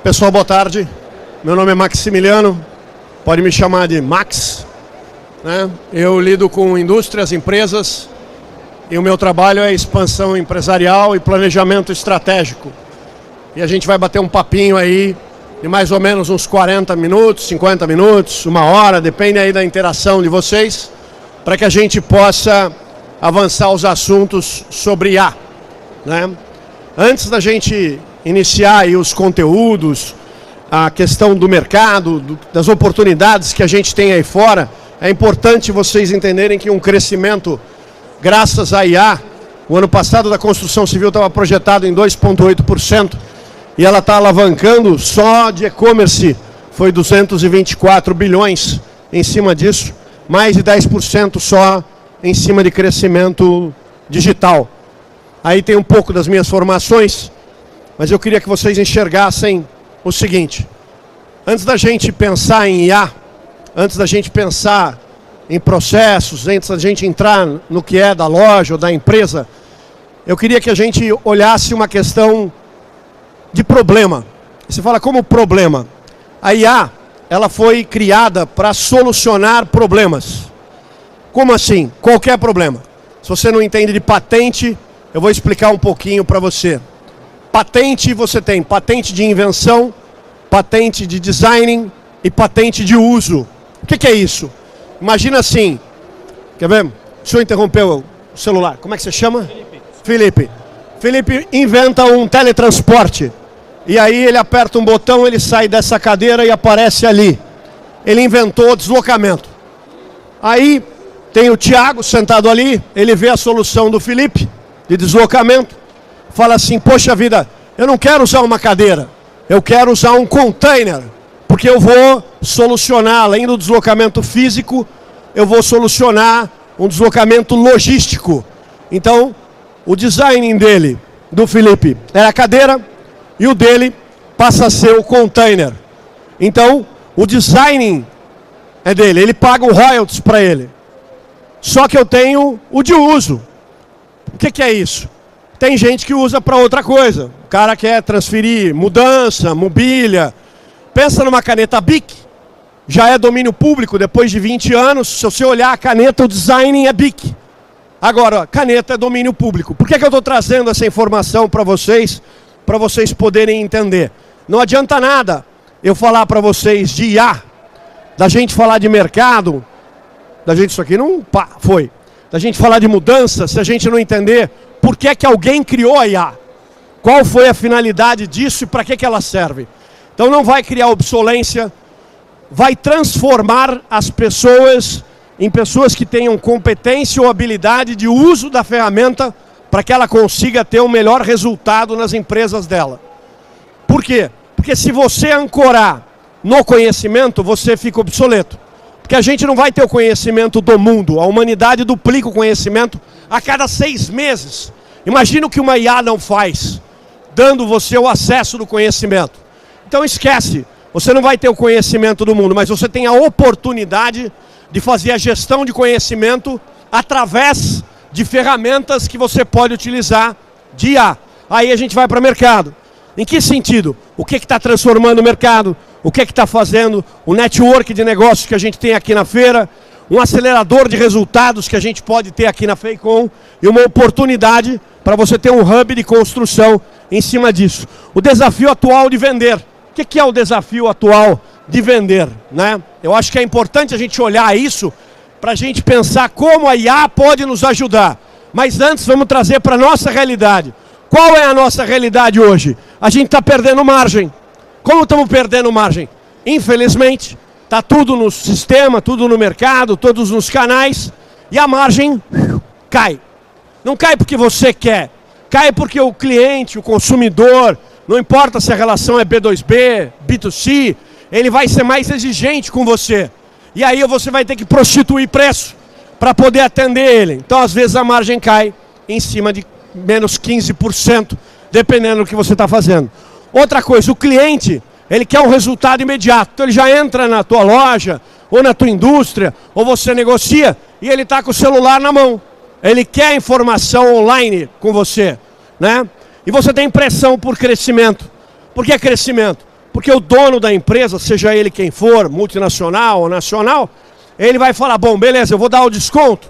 Pessoal, boa tarde. Meu nome é Maximiliano, pode me chamar de Max, né? Eu lido com indústrias, empresas, e o meu trabalho é expansão empresarial e planejamento estratégico. E a gente vai bater um papinho aí de mais ou menos uns 40 minutos, 50 minutos, uma hora, depende aí da interação de vocês, para que a gente possa avançar os assuntos sobre IA, né? Antes da gente iniciar aí os conteúdos, a questão do mercado, das oportunidades que a gente tem aí fora, é importante vocês entenderem que um crescimento, graças à IA, o ano passado da construção civil estava projetado em 2,8%, e ela está alavancando, só de e-commerce foi 224 bilhões em cima disso, mais de 10% só em cima de crescimento digital. Aí tem um pouco das minhas formações, mas eu queria que vocês enxergassem o seguinte: antes da gente pensar em IA, antes da gente pensar em processos, antes da gente entrar no que é da loja ou da empresa, eu queria que a gente olhasse uma questão de problema. Você fala, como problema? A IA, ela foi criada para solucionar problemas. Como assim? Qualquer problema. Se você não entende de patente, eu vou explicar um pouquinho para você. Patente, você tem patente de invenção, patente de design e patente de uso. O que é isso? Imagina assim, quer ver? O senhor interrompeu o celular. Como é que você chama? Felipe. Felipe inventa um teletransporte. E aí ele aperta um botão, ele sai dessa cadeira e aparece ali. Ele inventou o deslocamento. Aí tem o Thiago sentado ali, ele vê a solução do Felipe de deslocamento, fala assim, poxa vida, eu não quero usar uma cadeira, eu quero usar um container, porque eu vou solucionar, além do deslocamento físico, eu vou solucionar um deslocamento logístico. Então, o design dele, do Felipe, é a cadeira, e o dele passa a ser o container. Então, o design é dele, ele paga o royalties para ele. Só que eu tenho o de uso. O que é isso? Tem gente que usa para outra coisa. O cara quer transferir mudança, mobília. Pensa numa caneta Bic. Já é domínio público depois de 20 anos. Se você olhar a caneta, o design é Bic. Agora, caneta é domínio público. Por que eu estou trazendo essa informação para vocês poderem entender? Não adianta nada eu falar para vocês de IA, da gente falar de mercado, da gente isso aqui não foi. Da gente falar de mudança, se a gente não entender por que alguém criou a IA. Qual foi a finalidade disso e para que ela serve. Então não vai criar obsolência, vai transformar as pessoas em pessoas que tenham competência ou habilidade de uso da ferramenta para que ela consiga ter o melhor resultado nas empresas dela. Por quê? Porque se você ancorar no conhecimento, você fica obsoleto. Porque a gente não vai ter o conhecimento do mundo. A humanidade duplica o conhecimento a cada 6 meses. Imagina o que uma IA não faz, dando você o acesso do conhecimento. Então esquece, você não vai ter o conhecimento do mundo, mas você tem a oportunidade de fazer a gestão de conhecimento através de ferramentas que você pode utilizar de IA. Aí a gente vai para o mercado. Em que sentido? O que está transformando o mercado? O que está fazendo? O network de negócios que a gente tem aqui na feira, um acelerador de resultados que a gente pode ter aqui na FEICOM e uma oportunidade para você ter um hub de construção em cima disso. O desafio atual de vender. O que é o desafio atual de vender, né? Eu acho que é importante a gente olhar isso para a gente pensar como a IA pode nos ajudar. Mas antes vamos trazer para a nossa realidade. Qual é a nossa realidade hoje? A gente está perdendo margem. Como estamos perdendo margem? Infelizmente, está tudo no sistema, tudo no mercado, todos nos canais, e a margem cai. Não cai porque você quer, cai porque o cliente, o consumidor, não importa se a relação é B2B, B2C, ele vai ser mais exigente com você. E aí você vai ter que prostituir preço para poder atender ele. Então, às vezes, a margem cai em cima de menos 15%, dependendo do que você está fazendo. Outra coisa, o cliente, ele quer um resultado imediato. Então ele já entra na tua loja, ou na tua indústria, ou você negocia, e ele está com o celular na mão. Ele quer informação online com você, né? E você tem pressão por crescimento. Por que crescimento? Porque o dono da empresa, seja ele quem for, multinacional ou nacional, ele vai falar, bom, beleza, eu vou dar o desconto,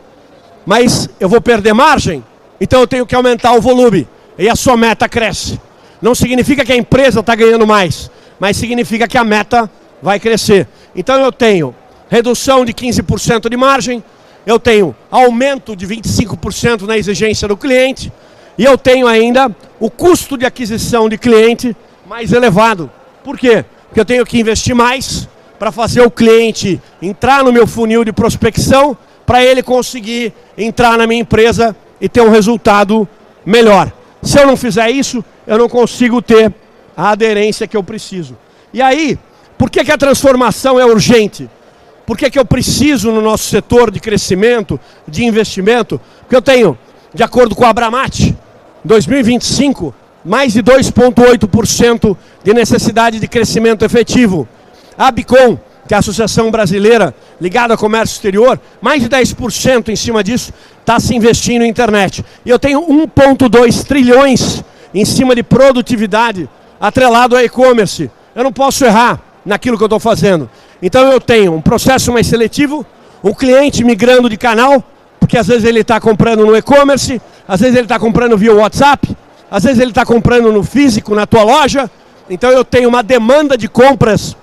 mas eu vou perder margem, então eu tenho que aumentar o volume. E a sua meta cresce. Não significa que a empresa está ganhando mais, mas significa que a meta vai crescer. Então eu tenho redução de 15% de margem, eu tenho aumento de 25% na exigência do cliente, e eu tenho ainda o custo de aquisição de cliente mais elevado. Por quê? Porque eu tenho que investir mais para fazer o cliente entrar no meu funil de prospecção, para ele conseguir entrar na minha empresa e ter um resultado melhor. Se eu não fizer isso, eu não consigo ter a aderência que eu preciso. E aí, por que a transformação é urgente? Por que eu preciso no nosso setor de crescimento, de investimento? Porque eu tenho, de acordo com a Abramat, em 2025, mais de 2,8% de necessidade de crescimento efetivo. A Abicom, que é a Associação Brasileira ligada ao Comércio Exterior, mais de 10% em cima disso está se investindo em internet. E eu tenho 1,2 trilhões em cima de produtividade atrelado ao e-commerce. Eu não posso errar naquilo que eu estou fazendo. Então eu tenho um processo mais seletivo, um cliente migrando de canal, porque às vezes ele está comprando no e-commerce, às vezes ele está comprando via WhatsApp, às vezes ele está comprando no físico, na tua loja. Então eu tenho uma demanda de compras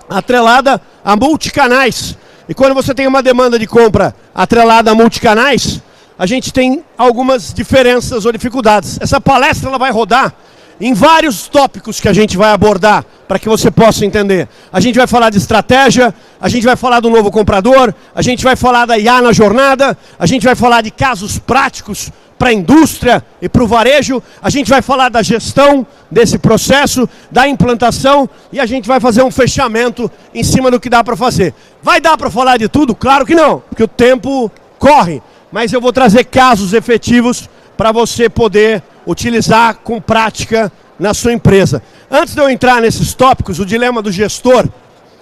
atrelada a multicanais. E quando você tem uma demanda de compra atrelada a multicanais, a gente tem algumas diferenças ou dificuldades. Essa palestra ela vai rodar em vários tópicos que a gente vai abordar, para que você possa entender. A gente vai falar de estratégia, a gente vai falar do novo comprador, a gente vai falar da IA na jornada, a gente vai falar de casos práticos para a indústria e para o varejo, a gente vai falar da gestão desse processo, da implantação, e a gente vai fazer um fechamento em cima do que dá para fazer. Vai dar para falar de tudo? Claro que não, porque o tempo corre, mas eu vou trazer casos efetivos para você poder utilizar com prática na sua empresa. Antes de eu entrar nesses tópicos, o dilema do gestor,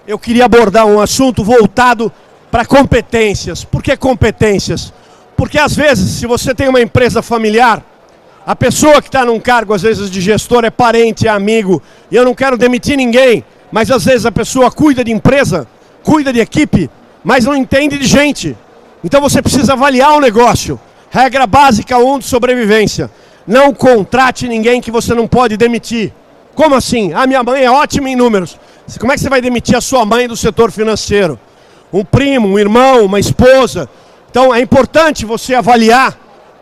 eu queria abordar um assunto voltado para competências. Por que competências? Porque às vezes, se você tem uma empresa familiar, a pessoa que está num cargo, às vezes, de gestor é parente, é amigo, e eu não quero demitir ninguém, mas às vezes a pessoa cuida de empresa, cuida de equipe, mas não entende de gente. Então você precisa avaliar o negócio. Regra básica 1 de sobrevivência. Não contrate ninguém que você não pode demitir. Como assim? Ah, minha mãe é ótima em números. Como é que você vai demitir a sua mãe do setor financeiro? Um primo, um irmão, uma esposa. Então é importante você avaliar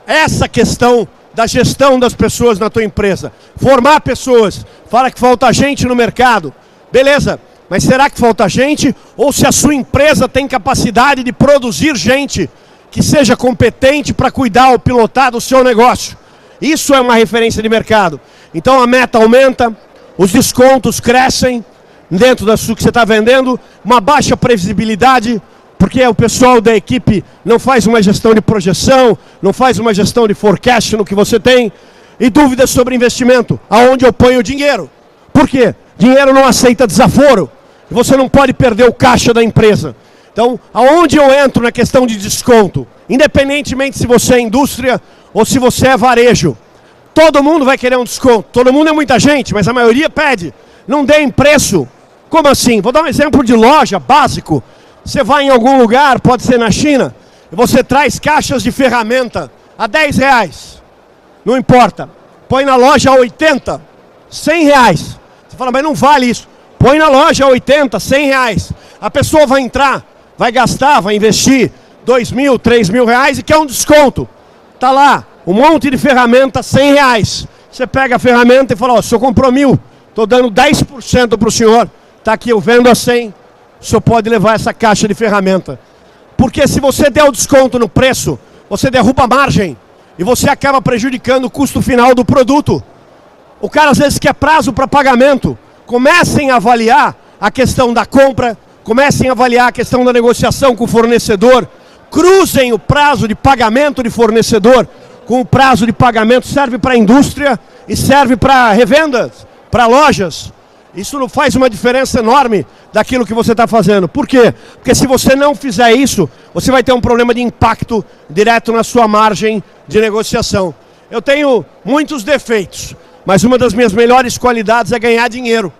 essa questão da gestão das pessoas na tua empresa. Formar pessoas. Fala que falta gente no mercado. Beleza, mas será que falta gente? Ou se a sua empresa tem capacidade de produzir gente que seja competente para cuidar ou pilotar do seu negócio? Isso é uma referência de mercado. Então a meta aumenta, os descontos crescem dentro do que você está vendendo, uma baixa previsibilidade, porque o pessoal da equipe não faz uma gestão de projeção, não faz uma gestão de forecast no que você tem, e dúvidas sobre investimento, aonde eu ponho o dinheiro. Por quê? Dinheiro não aceita desaforo, você não pode perder o caixa da empresa. Então, aonde eu entro na questão de desconto, independentemente se você é indústria ou se você é varejo, todo mundo vai querer um desconto, todo mundo é muita gente, mas a maioria pede, não dê em preço. Como assim? Vou dar um exemplo de loja básico. Você vai em algum lugar, pode ser na China, e você traz caixas de ferramenta a R$10. Não importa. Põe na loja a 80, R$100. Você fala, mas não vale isso. Põe na loja a 80, R$100. A pessoa vai entrar, vai gastar, vai investir R$2.000, R$3.000 e quer um desconto. Tá lá, um monte de ferramenta, R$100. Você pega a ferramenta e fala, ó, o senhor comprou 1.000, estou dando 10% para o senhor. Está aqui, eu vendo a 100. O senhor pode levar essa caixa de ferramenta. Porque se você der o desconto no preço, você derruba a margem e você acaba prejudicando o custo final do produto. O cara às vezes quer prazo para pagamento. Comecem a avaliar a questão da compra, comecem a avaliar a questão da negociação com o fornecedor, cruzem o prazo de pagamento de fornecedor com o prazo de pagamento, serve para a indústria e serve para revendas, para lojas. Isso não faz uma diferença enorme daquilo que você está fazendo. Por quê? Porque se você não fizer isso, você vai ter um problema de impacto direto na sua margem de negociação. Eu tenho muitos defeitos, mas uma das minhas melhores qualidades é ganhar dinheiro.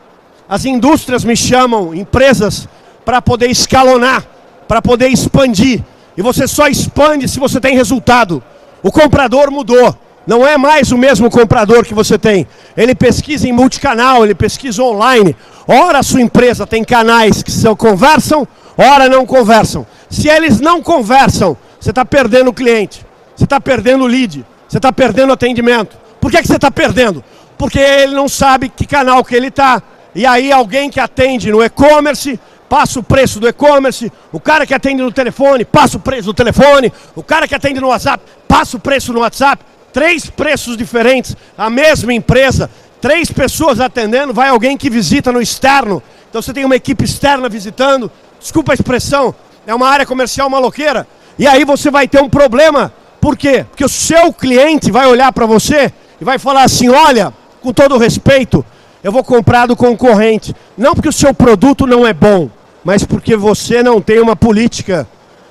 as indústrias me chamam, empresas, para poder escalonar, para poder expandir. E você só expande se você tem resultado. O comprador mudou. Não é mais o mesmo comprador que você tem. Ele pesquisa em multicanal, ele pesquisa online. Ora a sua empresa tem canais que conversam, ora não conversam. Se eles não conversam, você está perdendo o cliente. Você está perdendo o lead. Você está perdendo o atendimento. Por que você está perdendo? Porque ele não sabe que canal que ele está. E aí alguém que atende no e-commerce passa o preço do e-commerce, o cara que atende no telefone passa o preço do telefone, o cara que atende no WhatsApp passa o preço no WhatsApp. 3 preços diferentes, a mesma empresa, 3 pessoas atendendo, vai alguém que visita no externo. Então você tem uma equipe externa visitando, desculpa a expressão, é uma área comercial maloqueira. E aí você vai ter um problema. Por quê? Porque o seu cliente vai olhar para você e vai falar assim, olha, com todo respeito, eu vou comprar do concorrente. Não porque o seu produto não é bom, mas porque você não tem uma política.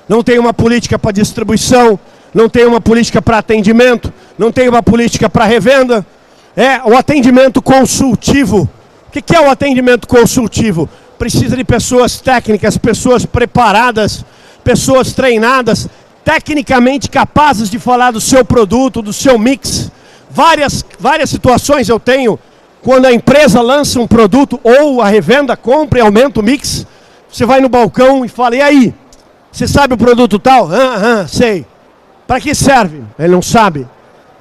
Não tem uma política para distribuição, não tem uma política para atendimento, não tem uma política para revenda. É o atendimento consultivo. O que é o atendimento consultivo? Precisa de pessoas técnicas, pessoas preparadas, pessoas treinadas, tecnicamente capazes de falar do seu produto, do seu mix. Várias situações eu tenho, quando a empresa lança um produto ou a revenda compra e aumenta o mix, você vai no balcão e fala, e aí, você sabe o produto tal? Sei. Para que serve? Ele não sabe.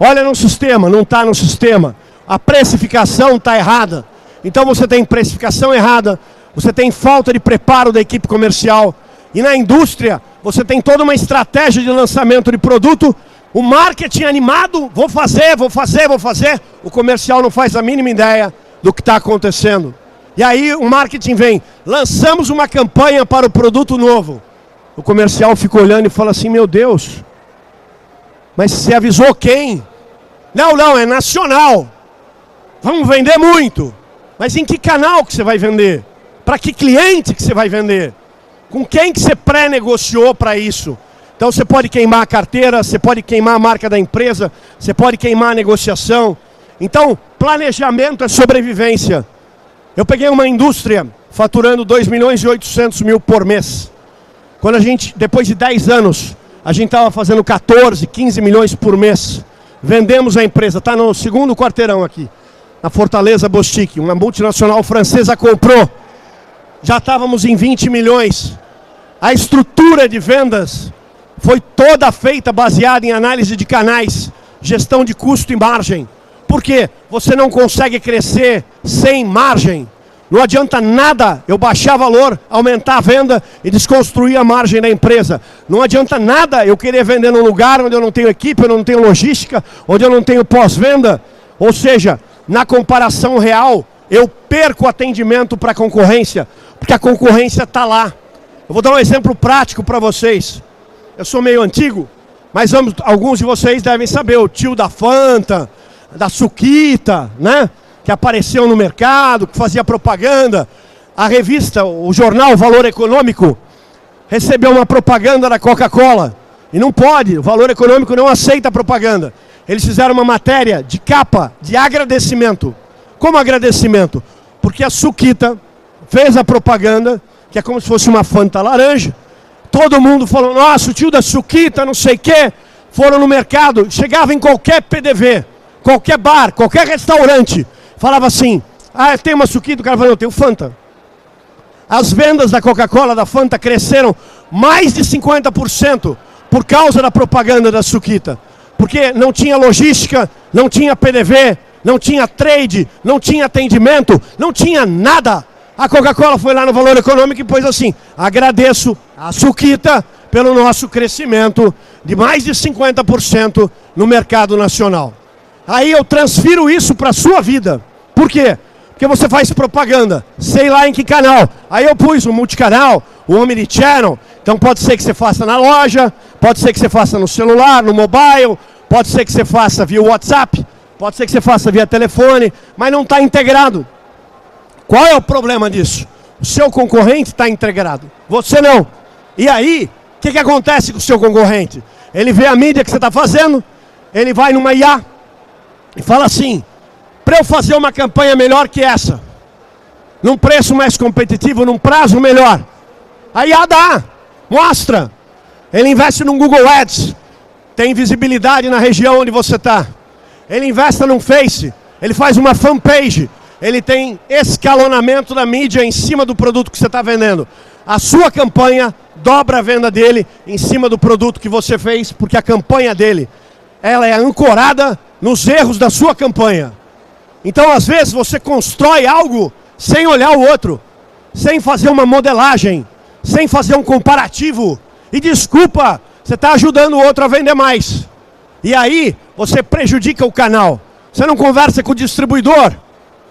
Olha no sistema, não está no sistema. A precificação está errada. Então você tem precificação errada, você tem falta de preparo da equipe comercial. E na indústria, você tem toda uma estratégia de lançamento de produto, o marketing animado, vou fazer. O comercial não faz a mínima ideia do que está acontecendo. E aí o marketing vem, lançamos uma campanha para o produto novo. O comercial fica olhando e fala assim, meu Deus, mas você avisou quem? Não, é nacional. Vamos vender muito. Mas em que canal que você vai vender? Para que cliente que você vai vender? Com quem que você pré-negociou para isso? Então você pode queimar a carteira, você pode queimar a marca da empresa, você pode queimar a negociação. Então, planejamento é sobrevivência. Eu peguei uma indústria faturando 2.800.000 por mês. Quando a gente, depois de 10 anos, a gente estava fazendo 14, 15 milhões por mês. Vendemos a empresa, está no segundo quarteirão aqui, na Fortaleza Bostique. Uma multinacional francesa comprou. Já estávamos em 20 milhões. A estrutura de vendas foi toda feita baseada em análise de canais, gestão de custo e margem. Por quê? Você não consegue crescer sem margem. Não adianta nada eu baixar valor, aumentar a venda e desconstruir a margem da empresa. Não adianta nada eu querer vender num lugar onde eu não tenho equipe, onde eu não tenho logística, onde eu não tenho pós-venda. Ou seja, na comparação real, eu perco atendimento para a concorrência, porque a concorrência está lá. Eu vou dar um exemplo prático para vocês. Eu sou meio antigo, mas alguns de vocês devem saber, o tio da Fanta, da Suquita, né? Que apareceu no mercado, que fazia propaganda. A revista, o jornal Valor Econômico, recebeu uma propaganda da Coca-Cola. E não pode, o Valor Econômico não aceita propaganda. Eles fizeram uma matéria de capa, de agradecimento. Como agradecimento? Porque a Suquita fez a propaganda, que é como se fosse uma Fanta laranja. Todo mundo falou, nossa, o tio da Suquita, não sei o quê. Foram no mercado, chegava em qualquer PDV, qualquer bar, qualquer restaurante. Falava assim, tem uma Suquita, o cara falou, eu tenho Fanta. As vendas da Coca-Cola, da Fanta, cresceram mais de 50% por causa da propaganda da Suquita. Porque não tinha logística, não tinha PDV, não tinha trade, não tinha atendimento, não tinha nada. A Coca-Cola foi lá no Valor Econômico e pôs assim, agradeço a Suquita pelo nosso crescimento de mais de 50% no mercado nacional. Aí eu transfiro isso para a sua vida. Por quê? Porque você faz propaganda, sei lá em que canal. Aí eu pus o multicanal, o omnichannel. Então pode ser que você faça na loja, pode ser que você faça no celular, no mobile, pode ser que você faça via WhatsApp, pode ser que você faça via telefone, mas não está integrado. Qual é o problema disso? O seu concorrente está integrado, você não. E aí, o que acontece com o seu concorrente? Ele vê a mídia que você está fazendo, ele vai numa IA e fala assim, para eu fazer uma campanha melhor que essa, num preço mais competitivo, num prazo melhor. A IA dá, mostra. Ele investe num Google Ads, tem visibilidade na região onde você está. Ele investe num Face, ele faz uma fanpage, ele tem escalonamento da mídia em cima do produto que você está vendendo. A sua campanha dobra a venda dele em cima do produto que você fez, porque a campanha dele, ela é ancorada nos erros da sua campanha. Então, às vezes, você constrói algo sem olhar o outro, sem fazer uma modelagem, sem fazer um comparativo. E desculpa, você está ajudando o outro a vender mais. E aí, você prejudica o canal. Você não conversa com o distribuidor,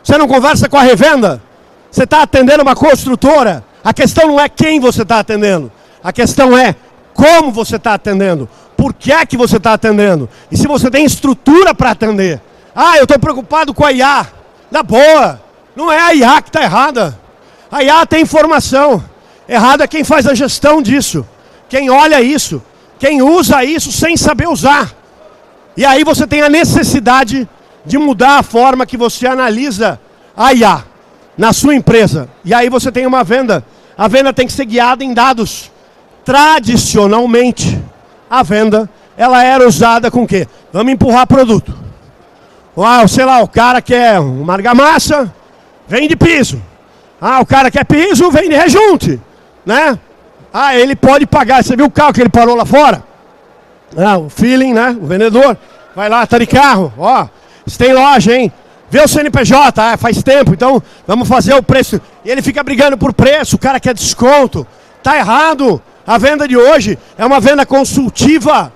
você não conversa com a revenda, você está atendendo uma construtora. A questão não é quem você está atendendo, a questão é como você está atendendo, por que é que você está atendendo, e se você tem estrutura para atender. Ah, eu estou preocupado com a IA. Na boa, não é a IA que está errada. A IA tem informação. Errado é quem faz a gestão disso, quem olha isso, quem usa isso sem saber usar. E aí você tem a necessidade de mudar a forma que você analisa a IA na sua empresa. E aí você tem uma venda. A venda tem que ser guiada em dados. Tradicionalmente, a venda, ela era usada com o quê? Vamos empurrar produto. Ah, sei lá, o cara quer uma argamassa, vende piso. Ah, o cara quer piso, vende rejunte, né? Ah, ele pode pagar. Você viu o carro que ele parou lá fora? Ah, o feeling, né? O vendedor vai lá, tá de carro. Ó, você tem loja, hein? Vê o CNPJ, faz tempo, então vamos fazer o preço. E ele fica brigando por preço, o cara quer desconto. Tá errado. A venda de hoje é uma venda consultiva.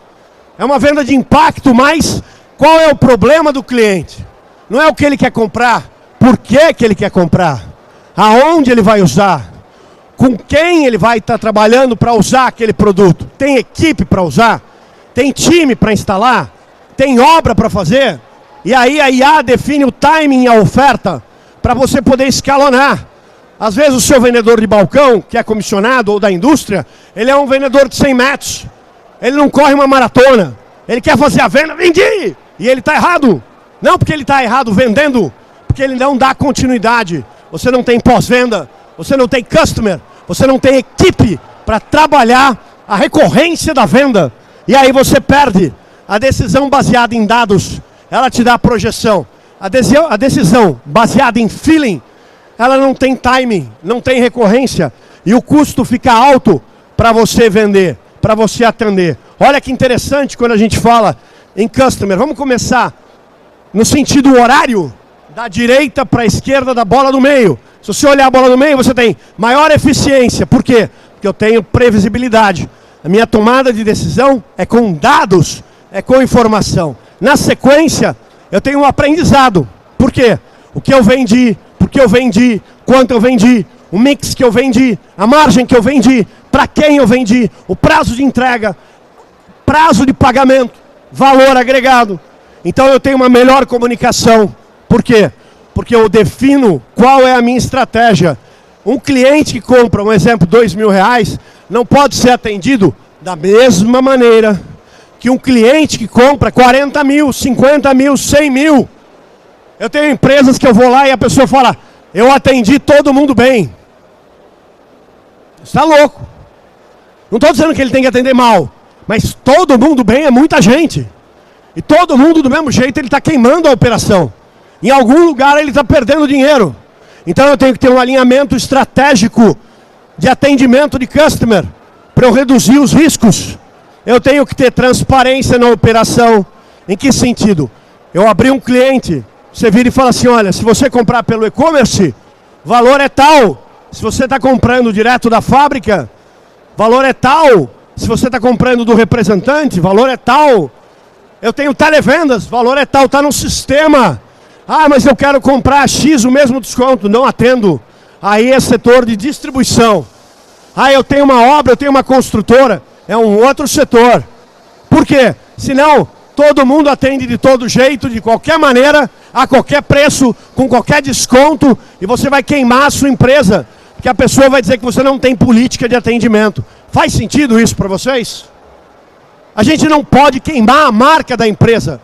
É uma venda de impacto, mas qual é o problema do cliente? Não é o que ele quer comprar. Por que que ele quer comprar? Aonde ele vai usar? Com quem ele vai estar trabalhando para usar aquele produto? Tem equipe para usar? Tem time para instalar? Tem obra para fazer? E aí a IA define o timing e a oferta para você poder escalonar. Às vezes o seu vendedor de balcão, que é comissionado ou da indústria, ele é um vendedor de 100 metros. Ele não corre uma maratona. Ele quer fazer a venda, vendi! E ele está errado. Não porque ele está errado vendendo, porque ele não dá continuidade. Você não tem pós-venda, você não tem customer, você não tem equipe para trabalhar a recorrência da venda. E aí você perde. A decisão baseada em dados, ela te dá a projeção. A decisão baseada em feeling, ela não tem timing, não tem recorrência. E o custo fica alto para você vender, para você atender. Olha que interessante quando a gente fala em customer. Vamos começar no sentido horário, da direita para a esquerda da bola do meio. Se você olhar a bola do meio, você tem maior eficiência. Por quê? Porque eu tenho previsibilidade. A minha tomada de decisão é com dados, é com informação. Na sequência, eu tenho um aprendizado. Por quê? O que eu vendi, por que eu vendi, quanto eu vendi, o mix que eu vendi, a margem que eu vendi, para quem eu vendi, o prazo de entrega, prazo de pagamento, valor agregado. Então eu tenho uma melhor comunicação. Por quê? Porque eu defino qual é a minha estratégia. Um cliente que compra, um exemplo, R$2.000, não pode ser atendido da mesma maneira que um cliente que compra 40 mil, 50 mil, 100 mil. Eu tenho empresas que eu vou lá e a pessoa fala, eu atendi todo mundo bem. Você está louco. Não estou dizendo que ele tem que atender mal, mas todo mundo bem é muita gente. E todo mundo do mesmo jeito ele está queimando a operação. Em algum lugar ele está perdendo dinheiro. Então eu tenho que ter um alinhamento estratégico de atendimento de customer para eu reduzir os riscos. Eu tenho que ter transparência na operação. Em que sentido? Eu abri um cliente, você vira e fala assim, olha, se você comprar pelo e-commerce, valor é tal. Se você está comprando direto da fábrica, valor é tal. Se você está comprando do representante, valor é tal. Eu tenho televendas, valor é tal, está no sistema. Ah, mas eu quero comprar X, o mesmo desconto. Não atendo. Aí é setor de distribuição. Ah, eu tenho uma obra, eu tenho uma construtora. É um outro setor. Por quê? Senão, todo mundo atende de todo jeito, de qualquer maneira, a qualquer preço, com qualquer desconto, e você vai queimar a sua empresa, porque a pessoa vai dizer que você não tem política de atendimento. Faz sentido isso para vocês? A gente não pode queimar a marca da empresa.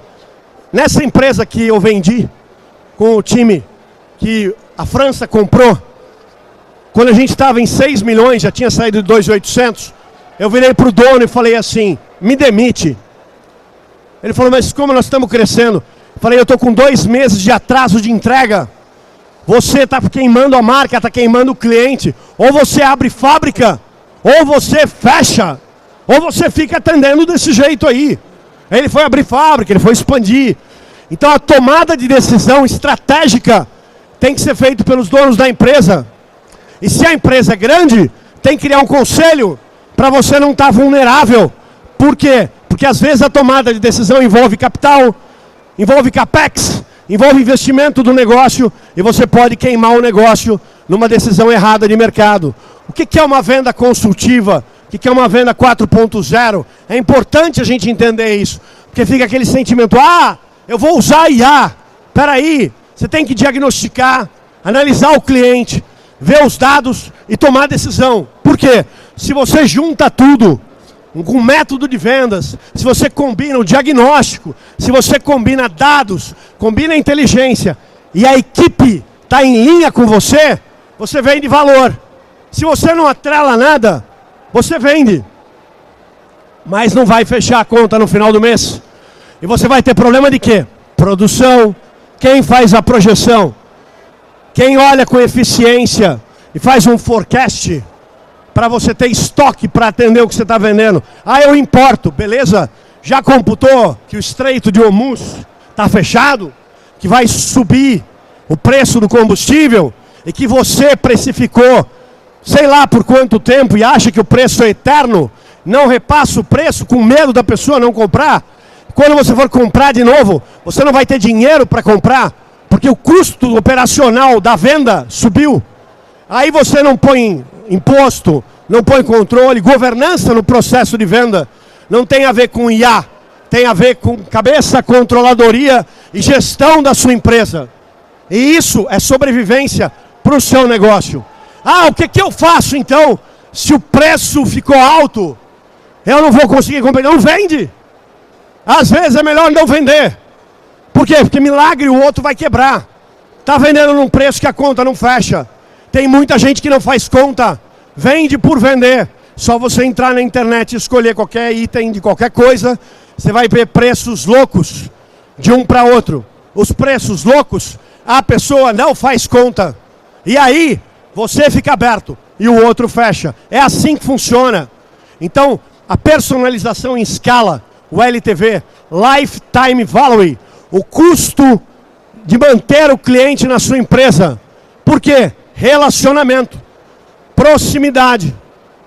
Nessa empresa que eu vendi, com o time que a França comprou, Quando a gente estava em 6 milhões, já tinha saído de 2.800, eu virei para o dono e falei assim, me demite. Ele falou, mas como nós estamos crescendo? Eu falei, eu estou com 2 meses de atraso de entrega. Você está queimando a marca, está queimando o cliente. Ou você abre fábrica, ou você fecha, ou você fica atendendo desse jeito aí. Ele foi abrir fábrica, ele foi expandir. Então a tomada de decisão estratégica tem que ser feita pelos donos da empresa. E se a empresa é grande, tem que criar um conselho para você não estar vulnerável. Por quê? Porque às vezes a tomada de decisão envolve capital, envolve capex, envolve investimento do negócio e você pode queimar o negócio numa decisão errada de mercado. O que é uma venda consultiva? O que é uma venda 4.0? É importante a gente entender isso, porque fica aquele sentimento, eu vou usar IA. Peraí, você tem que diagnosticar, analisar o cliente, ver os dados e tomar decisão. Por quê? Se você junta tudo, com método de vendas, se você combina o diagnóstico, se você combina dados, combina a inteligência e a equipe está em linha com você, você vende valor. Se você não atrela nada, você vende, mas não vai fechar a conta no final do mês. E você vai ter problema de quê? Produção. Quem faz a projeção? Quem olha com eficiência e faz um forecast para você ter estoque para atender o que você está vendendo. Eu importo, beleza? Já computou que o Estreito de Hormuz está fechado? Que vai subir o preço do combustível? E que você precificou, sei lá por quanto tempo, e acha que o preço é eterno? Não repassa o preço com medo da pessoa não comprar? Quando você for comprar de novo, você não vai ter dinheiro para comprar, porque o custo operacional da venda subiu. Aí você não põe imposto, não põe controle, governança no processo de venda. Não tem a ver com IA, tem a ver com cabeça, controladoria e gestão da sua empresa. E isso é sobrevivência para o seu negócio. O que eu faço então, se o preço ficou alto? Eu não vou conseguir comprar, não vende. Às vezes é melhor não vender. Por quê? Porque milagre o outro vai quebrar. Está vendendo num preço que a conta não fecha. Tem muita gente que não faz conta, vende por vender. Só você entrar na internet e escolher qualquer item de qualquer coisa, você vai ver preços loucos de um para outro. Os preços loucos, a pessoa não faz conta. E aí, você fica aberto e o outro fecha. É assim que funciona. Então, a personalização em escala, o LTV, Lifetime Value, o custo de manter o cliente na sua empresa. Por quê? Relacionamento, proximidade,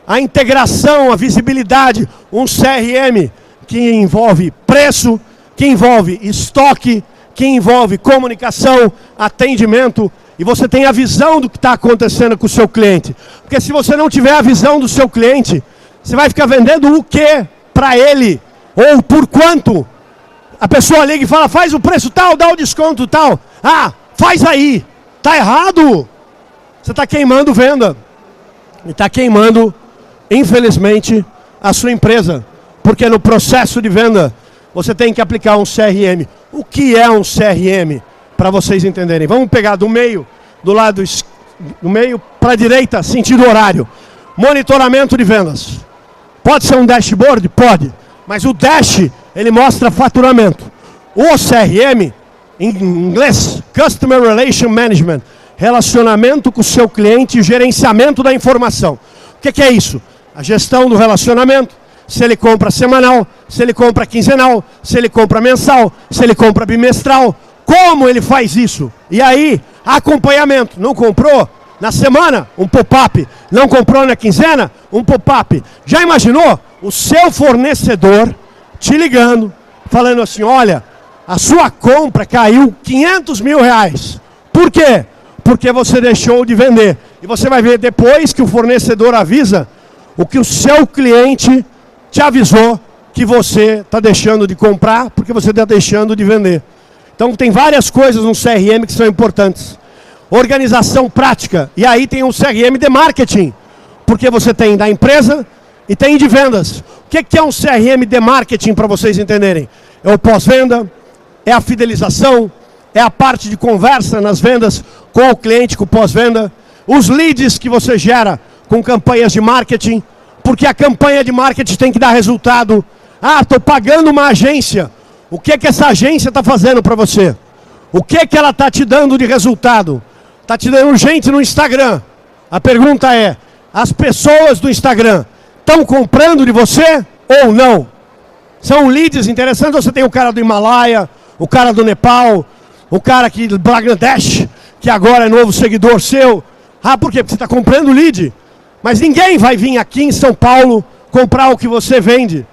a integração, a visibilidade, um CRM que envolve preço, que envolve estoque, que envolve comunicação, atendimento, e você tem a visão do que está acontecendo com o seu cliente. Porque se você não tiver a visão do seu cliente, você vai ficar vendendo o quê para ele? Ou por quanto? A pessoa liga e fala, faz o preço tal, dá o desconto tal. Faz aí. Está errado. Você está queimando venda. E está queimando, infelizmente, a sua empresa. Porque no processo de venda, você tem que aplicar um CRM. O que é um CRM? Para vocês entenderem. Vamos pegar do meio, do lado do meio para a direita, sentido horário. Monitoramento de vendas. Pode ser um dashboard? Pode. Mas o dash, ele mostra faturamento. O CRM, em inglês, Customer Relation Management, relacionamento com o seu cliente e gerenciamento da informação. O que é isso? A gestão do relacionamento, se ele compra semanal, se ele compra quinzenal, se ele compra mensal, se ele compra bimestral, como ele faz isso? E aí, acompanhamento, não comprou? Na semana, um pop-up. Não comprou na quinzena? Um pop-up. Já imaginou o seu fornecedor te ligando, falando assim, olha, a sua compra caiu 500 mil reais. Por quê? Porque você deixou de vender. E você vai ver depois que o fornecedor avisa o que o seu cliente te avisou que você está deixando de comprar porque você está deixando de vender. Então tem várias coisas no CRM que são importantes. Organização prática. E aí tem um CRM de marketing. Porque você tem da empresa e tem de vendas. O que é um CRM de marketing para vocês entenderem? É o pós-venda, é a fidelização, é a parte de conversa nas vendas com o cliente, com o pós-venda. os leads que você gera com campanhas de marketing, porque a campanha de marketing tem que dar resultado. Ah, estou pagando uma agência. O que essa agência está fazendo para você? O que ela está te dando de resultado? Está te dando gente no Instagram. A pergunta é, as pessoas do Instagram estão comprando de você ou não? São leads interessantes ou você tem o cara do Himalaia, o cara do Nepal, o cara aqui do Bangladesh, que agora é novo seguidor seu? Ah, por quê? Porque você está comprando lead. Mas ninguém vai vir aqui em São Paulo comprar o que você vende.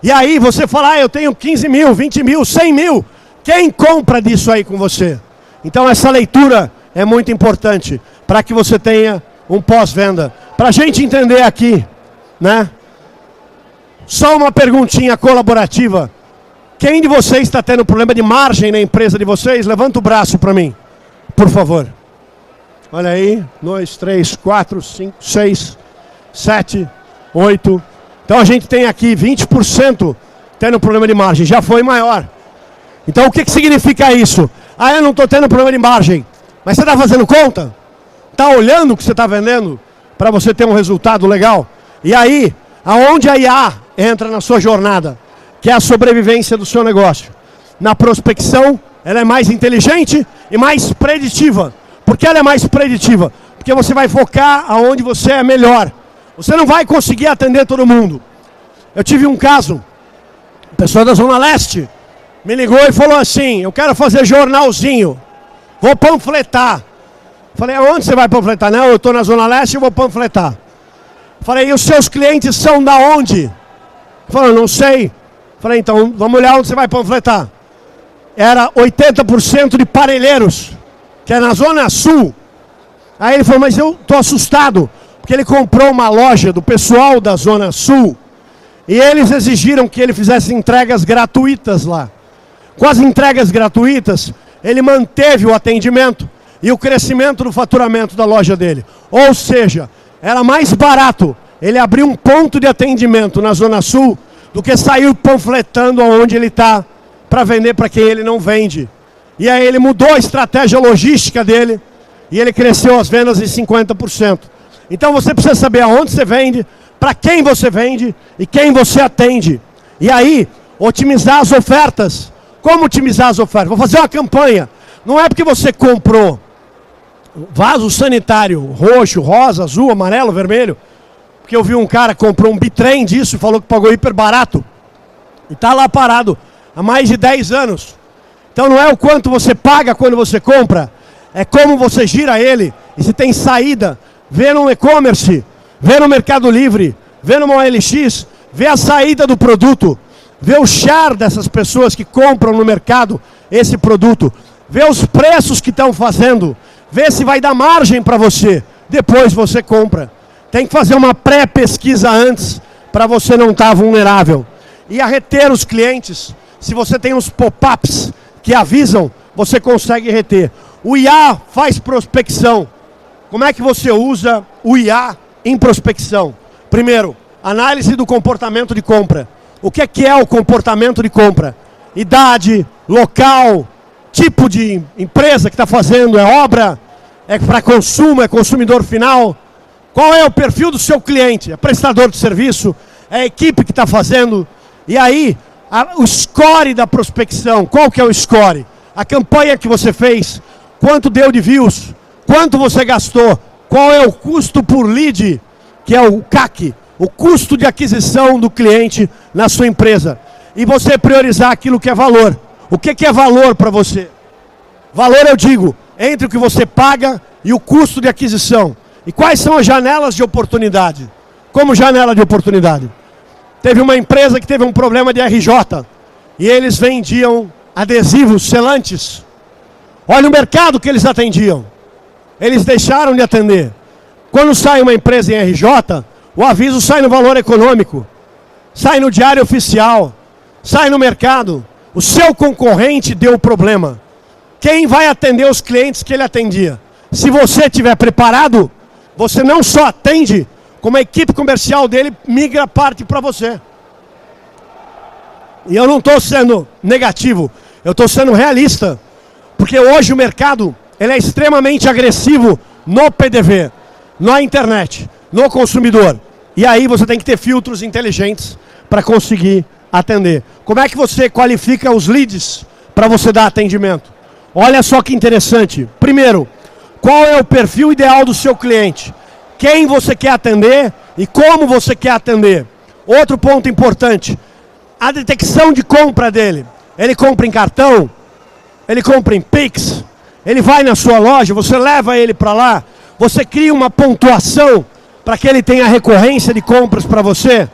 E aí você fala, eu tenho 15 mil, 20 mil, 100 mil. Quem compra disso aí com você? Então essa leitura é muito importante para que você tenha um pós-venda. Para a gente entender aqui, né? Só uma perguntinha colaborativa. Quem de vocês está tendo problema de margem na empresa de vocês? Levanta o braço para mim, por favor. Olha aí, 2, 3, 4, 5, 6, 7, 8. Então a gente tem aqui 20% tendo problema de margem, já foi maior. Então o que significa isso? Ah, eu não estou tendo problema de margem. Mas você está fazendo conta? Está olhando o que você está vendendo para você ter um resultado legal? E aí, aonde a IA entra na sua jornada? Que é a sobrevivência do seu negócio. Na prospecção, ela é mais inteligente e mais preditiva. Por que ela é mais preditiva? Porque você vai focar aonde você é melhor. Você não vai conseguir atender todo mundo. Eu tive um caso, a pessoa da Zona Leste me ligou e falou assim, eu quero fazer jornalzinho, vou panfletar. Falei, aonde você vai panfletar? Não, eu estou na Zona Leste e vou panfletar. Falei, e os seus clientes são da onde? Falou, não sei. Falei, então vamos olhar onde você vai panfletar. Era 80% de Parelheiros, que é na Zona Sul. Aí ele falou, mas eu estou assustado, porque ele comprou uma loja do pessoal da Zona Sul e eles exigiram que ele fizesse entregas gratuitas lá. Com as entregas gratuitas, ele manteve o atendimento e o crescimento do faturamento da loja dele. Ou seja, era mais barato ele abrir um ponto de atendimento na Zona Sul do que sair panfletando aonde ele está para vender para quem ele não vende. E aí ele mudou a estratégia logística dele e ele cresceu as vendas em 50%. Então você precisa saber aonde você vende, para quem você vende e quem você atende. E aí, otimizar as ofertas. Como otimizar as ofertas? Vou fazer uma campanha. Não é porque você comprou vaso sanitário roxo, rosa, azul, amarelo, vermelho. Porque eu vi um cara que comprou um bitrem disso e falou que pagou hiper barato. E está lá parado há mais de 10 anos. Então não é o quanto você paga quando você compra, é como você gira ele. E se tem saída, vê no e-commerce, vê no Mercado Livre, vê no OLX, vê a saída do produto, vê o share dessas pessoas que compram no mercado esse produto, vê os preços que estão fazendo, vê se vai dar margem para você, depois você compra. Tem que fazer uma pré-pesquisa antes, para você não estar vulnerável. E a reter os clientes, se você tem uns pop-ups que avisam, você consegue reter. O IA faz prospecção. Como é que você usa o IA em prospecção? Primeiro, análise do comportamento de compra. O que é o comportamento de compra? Idade, local, tipo de empresa que está fazendo, é obra, é para consumo, é consumidor final. Qual é o perfil do seu cliente? É prestador de serviço? É a equipe que está fazendo? E aí, o score da prospecção, qual que é o score? A campanha que você fez, quanto deu de views? Quanto você gastou? Qual é o custo por lead, que é o CAC, o custo de aquisição do cliente na sua empresa? E você priorizar aquilo que é valor. O que é valor para você? Valor, eu digo, entre o que você paga e o custo de aquisição. E quais são as janelas de oportunidade? Como janela de oportunidade? Teve uma empresa que teve um problema de RJ e eles vendiam adesivos, selantes. Olha o mercado que eles atendiam. Eles deixaram de atender. Quando sai uma empresa em RJ, o aviso sai no Valor Econômico, sai no Diário Oficial, sai no mercado. O seu concorrente deu o problema. Quem vai atender os clientes que ele atendia? Se você estiver preparado, você não só atende, como a equipe comercial dele migra parte para você. E eu não estou sendo negativo, eu estou sendo realista. Porque hoje o mercado ele é extremamente agressivo no PDV, na internet, no consumidor. E aí você tem que ter filtros inteligentes para conseguir atender. Como é que você qualifica os leads para você dar atendimento? Olha só que interessante. Primeiro, qual é o perfil ideal do seu cliente? Quem você quer atender e como você quer atender? Outro ponto importante, a detecção de compra dele. Ele compra em cartão? Ele compra em Pix? Ele vai na sua loja? Você leva ele para lá? Você cria uma pontuação para que ele tenha recorrência de compras para você?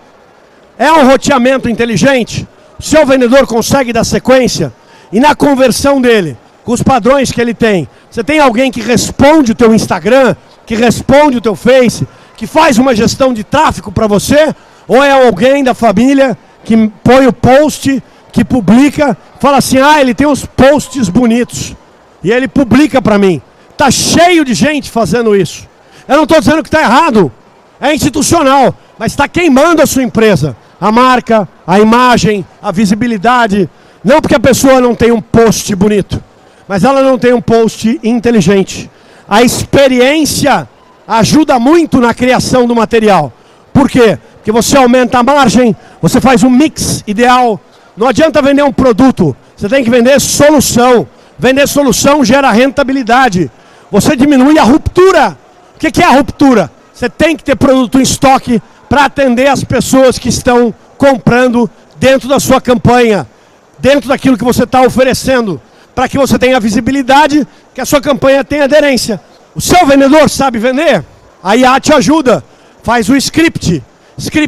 É um roteamento inteligente? O seu vendedor consegue dar sequência? E na conversão dele, com os padrões que ele tem, você tem alguém que responde o teu Instagram, que responde o teu Face, que faz uma gestão de tráfego para você? Ou é alguém da família que põe o post, que publica, fala assim, ele tem uns posts bonitos, e ele publica para mim. Está cheio de gente fazendo isso. Eu não estou dizendo que está errado, é institucional, mas está queimando a sua empresa. A marca, a imagem, a visibilidade. Não porque a pessoa não tem um post bonito, mas ela não tem um post inteligente. A experiência ajuda muito na criação do material. Por quê? Porque você aumenta a margem, você faz um mix ideal. Não adianta vender um produto, você tem que vender solução. Vender solução gera rentabilidade. Você diminui a ruptura. O que é a ruptura? Você tem que ter produto em estoque para atender as pessoas que estão comprando dentro da sua campanha, dentro daquilo que você está oferecendo, para que você tenha visibilidade, que a sua campanha tenha aderência. O seu vendedor sabe vender? A IA te ajuda. Faz o script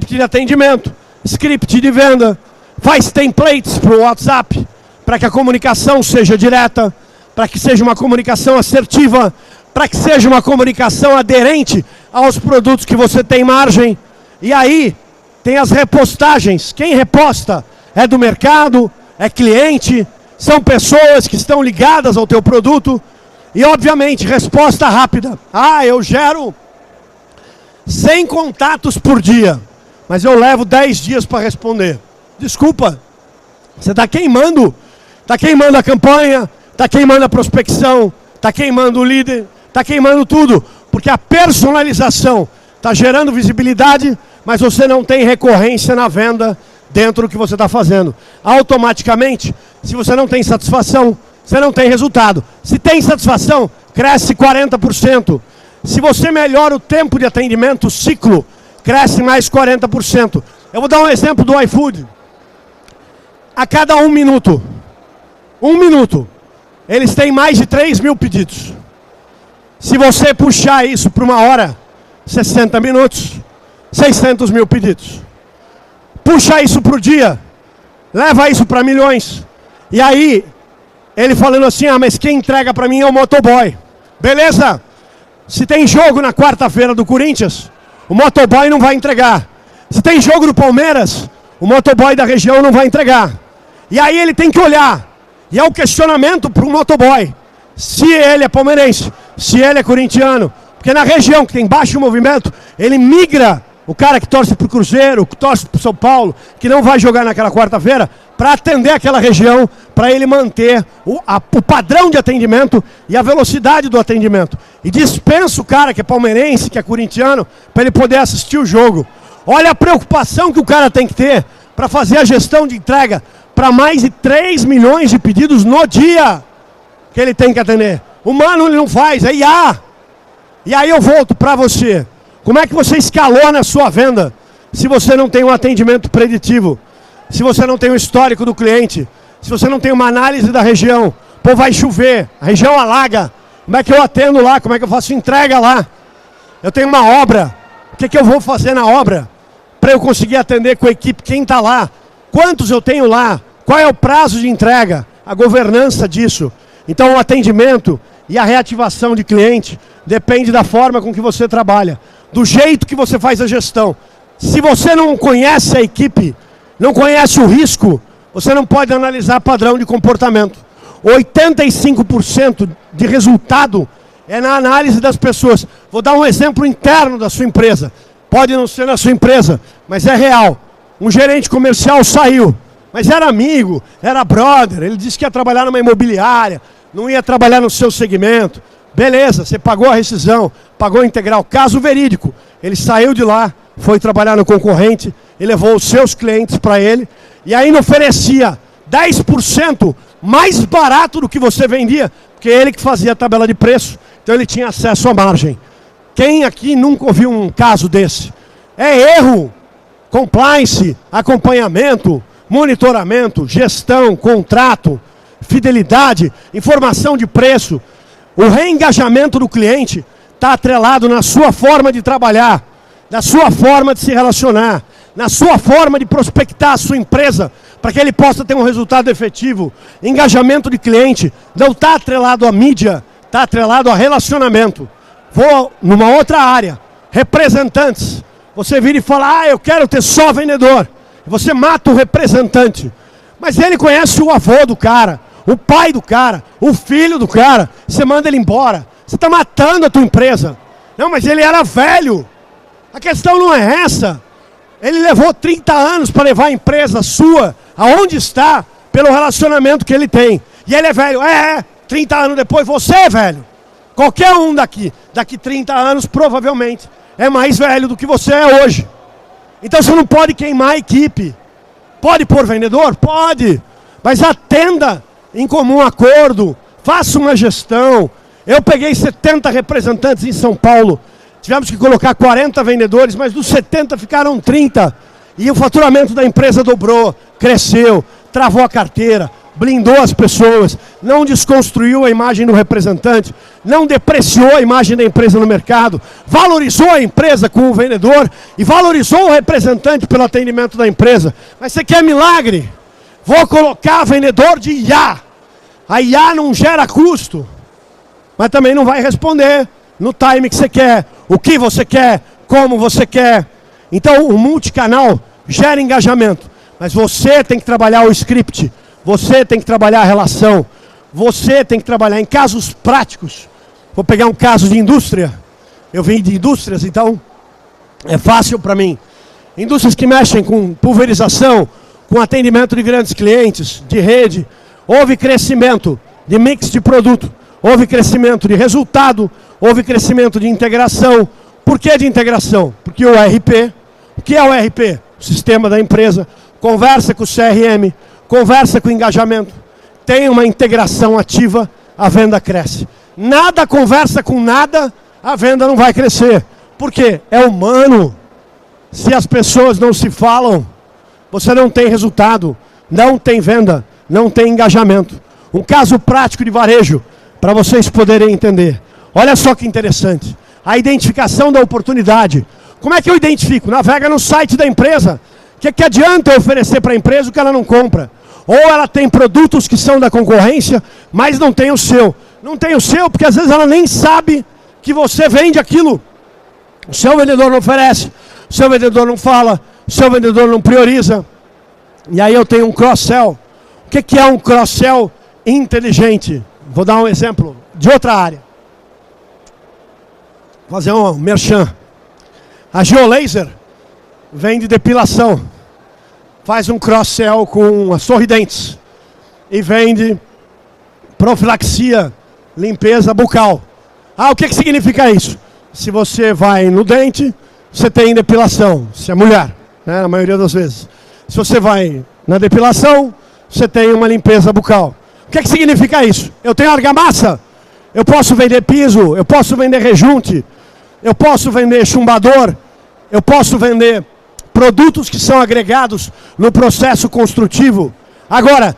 de atendimento, script de venda, faz templates para o WhatsApp, para que a comunicação seja direta, para que seja uma comunicação assertiva, para que seja uma comunicação aderente aos produtos que você tem margem. E aí, tem as repostagens. Quem reposta é do mercado, é cliente, são pessoas que estão ligadas ao teu produto. E, obviamente, resposta rápida. Eu gero 100 contatos por dia, mas eu levo 10 dias para responder. Desculpa, você está queimando a campanha, está queimando a prospecção, está queimando o líder, está queimando tudo, porque a personalização está gerando visibilidade, mas você não tem recorrência na venda dentro do que você está fazendo. Automaticamente, se você não tem satisfação, você não tem resultado. Se tem satisfação, cresce 40%. Se você melhora o tempo de atendimento, o ciclo, cresce mais 40%. Eu vou dar um exemplo do iFood. A cada 1 minuto, eles têm mais de 3 mil pedidos. Se você puxar isso para 1 hora, 60 minutos, 600 mil pedidos. Puxa isso para o dia, leva isso para milhões. E aí, ele falando assim, mas quem entrega para mim é o motoboy. Beleza? Se tem jogo na quarta-feira do Corinthians, o motoboy não vai entregar. Se tem jogo do Palmeiras, o motoboy da região não vai entregar. E aí ele tem que olhar. E é um questionamento para o motoboy. Se ele é palmeirense, se ele é corintiano. Porque na região que tem baixo movimento, ele migra o cara que torce para o Cruzeiro, que torce para o São Paulo, que não vai jogar naquela quarta-feira, para atender aquela região, para ele manter o padrão de atendimento e a velocidade do atendimento. E dispensa o cara que é palmeirense, que é corintiano, para ele poder assistir o jogo. Olha a preocupação que o cara tem que ter para fazer a gestão de entrega para mais de 3 milhões de pedidos no dia que ele tem que atender. Humano ele não faz, é IA. E aí eu volto para você. Como é que você escalou na sua venda se você não tem um atendimento preditivo? Se você não tem um histórico do cliente? Se você não tem uma análise da região? Pô, vai chover, a região alaga. Como é que eu atendo lá? Como é que eu faço entrega lá? Eu tenho uma obra. O que eu vou fazer na obra? Para eu conseguir atender com a equipe, quem está lá? Quantos eu tenho lá? Qual é o prazo de entrega? A governança disso. Então o atendimento e a reativação de cliente depende da forma com que você trabalha. Do jeito que você faz a gestão. Se você não conhece a equipe, não conhece o risco, você não pode analisar padrão de comportamento. 85% de resultado é na análise das pessoas. Vou dar um exemplo interno da sua empresa. Pode não ser na sua empresa, mas é real. Um gerente comercial saiu, mas era amigo, era brother, ele disse que ia trabalhar numa imobiliária, não ia trabalhar no seu segmento. Beleza, você pagou a rescisão, pagou a integral, caso verídico. Ele saiu de lá, foi trabalhar no concorrente, e levou os seus clientes para ele, e ainda oferecia 10% mais barato do que você vendia, porque ele que fazia a tabela de preço, então ele tinha acesso à margem. Quem aqui nunca ouviu um caso desse? É erro, compliance, acompanhamento, monitoramento, gestão, contrato, fidelidade, informação de preço. O reengajamento do cliente está atrelado na sua forma de trabalhar, na sua forma de se relacionar, na sua forma de prospectar a sua empresa, para que ele possa ter um resultado efetivo. Engajamento de cliente não está atrelado à mídia, está atrelado a relacionamento. Vou numa outra área, representantes. Você vira e fala, eu quero ter só vendedor. Você mata o representante. Mas ele conhece o avô do cara, o pai do cara, o filho do cara. Você manda ele embora. Você está matando a tua empresa. Não, mas ele era velho. A questão não é essa. Ele levou 30 anos para levar a empresa sua, aonde está, pelo relacionamento que ele tem. E ele é velho. 30 anos depois você é velho. Qualquer um daqui 30 anos provavelmente é mais velho do que você é hoje. Então você não pode queimar a equipe. Pode pôr vendedor? Pode. Mas atenda em comum acordo. Faça uma gestão. Eu peguei 70 representantes em São Paulo. Tivemos que colocar 40 vendedores, mas dos 70 ficaram 30. E o faturamento da empresa dobrou, cresceu, travou a carteira, blindou as pessoas, não desconstruiu a imagem do representante, não depreciou a imagem da empresa no mercado, valorizou a empresa com o vendedor e valorizou o representante pelo atendimento da empresa. Mas você quer milagre? Vou colocar vendedor de IA. A IA não gera custo, mas também não vai responder no time que você quer, o que você quer, como você quer. Então o multicanal gera engajamento, mas você tem que trabalhar o script, você tem que trabalhar a relação, você tem que trabalhar em casos práticos. Vou pegar um caso de indústria, eu vim de indústrias, então é fácil para mim. Indústrias que mexem com pulverização, com atendimento de grandes clientes, de rede, houve crescimento de mix de produto, houve crescimento de resultado, houve crescimento de integração. Por que de integração? Porque o RP, o que é o RP? O sistema da empresa, conversa com o CRM, conversa com o engajamento, tem uma integração ativa, a venda cresce. Nada conversa com nada, a venda não vai crescer. Por quê? É humano. Se as pessoas não se falam, você não tem resultado, não tem venda, não tem engajamento. Um caso prático de varejo, para vocês poderem entender. Olha só que interessante. A identificação da oportunidade. Como é que eu identifico? Navega no site da empresa. O que adianta eu oferecer para a empresa o que ela não compra? Ou ela tem produtos que são da concorrência, mas não tem o seu. Não tem o seu porque às vezes ela nem sabe que você vende aquilo. O seu vendedor não oferece, o seu vendedor não fala, o seu vendedor não prioriza. E aí eu tenho um cross-sell. O que é um cross-sell inteligente? Vou dar um exemplo de outra área. Vou fazer um merchan. A Geolaser vende depilação. Faz um cross-sell com a Sorridentes. E vende profilaxia, limpeza bucal. O que significa isso? Se você vai no dente, você tem depilação. Se é mulher, né, na maioria das vezes. Se você vai na depilação, você tem uma limpeza bucal. O que significa isso? Eu tenho argamassa, eu posso vender piso, eu posso vender rejunte, eu posso vender chumbador, eu posso vender produtos que são agregados no processo construtivo. Agora,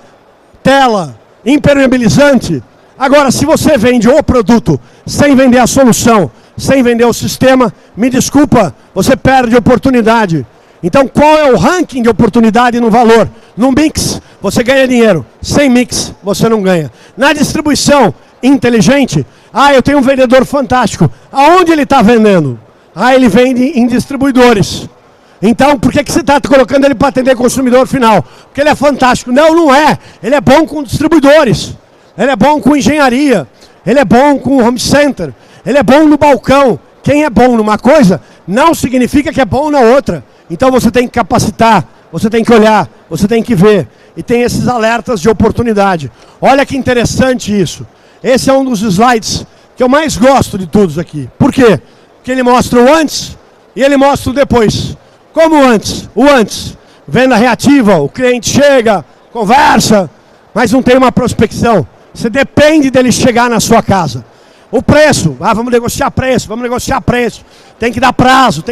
tela, impermeabilizante. Agora, se você vende o produto sem vender a solução, sem vender o sistema, me desculpa, você perde oportunidade. Então, qual é o ranking de oportunidade no valor? No mix, você ganha dinheiro. Sem mix, você não ganha. Na distribuição inteligente, eu tenho um vendedor fantástico. Aonde ele está vendendo? Ele vende em distribuidores. Então, por que você está colocando ele para atender consumidor final? Porque ele é fantástico. Não, não é. Ele é bom com distribuidores. Ele é bom com engenharia. Ele é bom com home center. Ele é bom no balcão. Quem é bom numa coisa, não significa que é bom na outra. Então você tem que capacitar, você tem que olhar, você tem que ver. E tem esses alertas de oportunidade. Olha que interessante isso. Esse é um dos slides que que eu mais gosto de todos aqui. Por quê? Porque ele mostra o antes e ele mostra o depois. Como o antes? O antes, venda reativa, o cliente chega, conversa, mas não tem uma prospecção. Você depende dele chegar na sua casa. O preço, vamos negociar preço. Tem que dar prazo,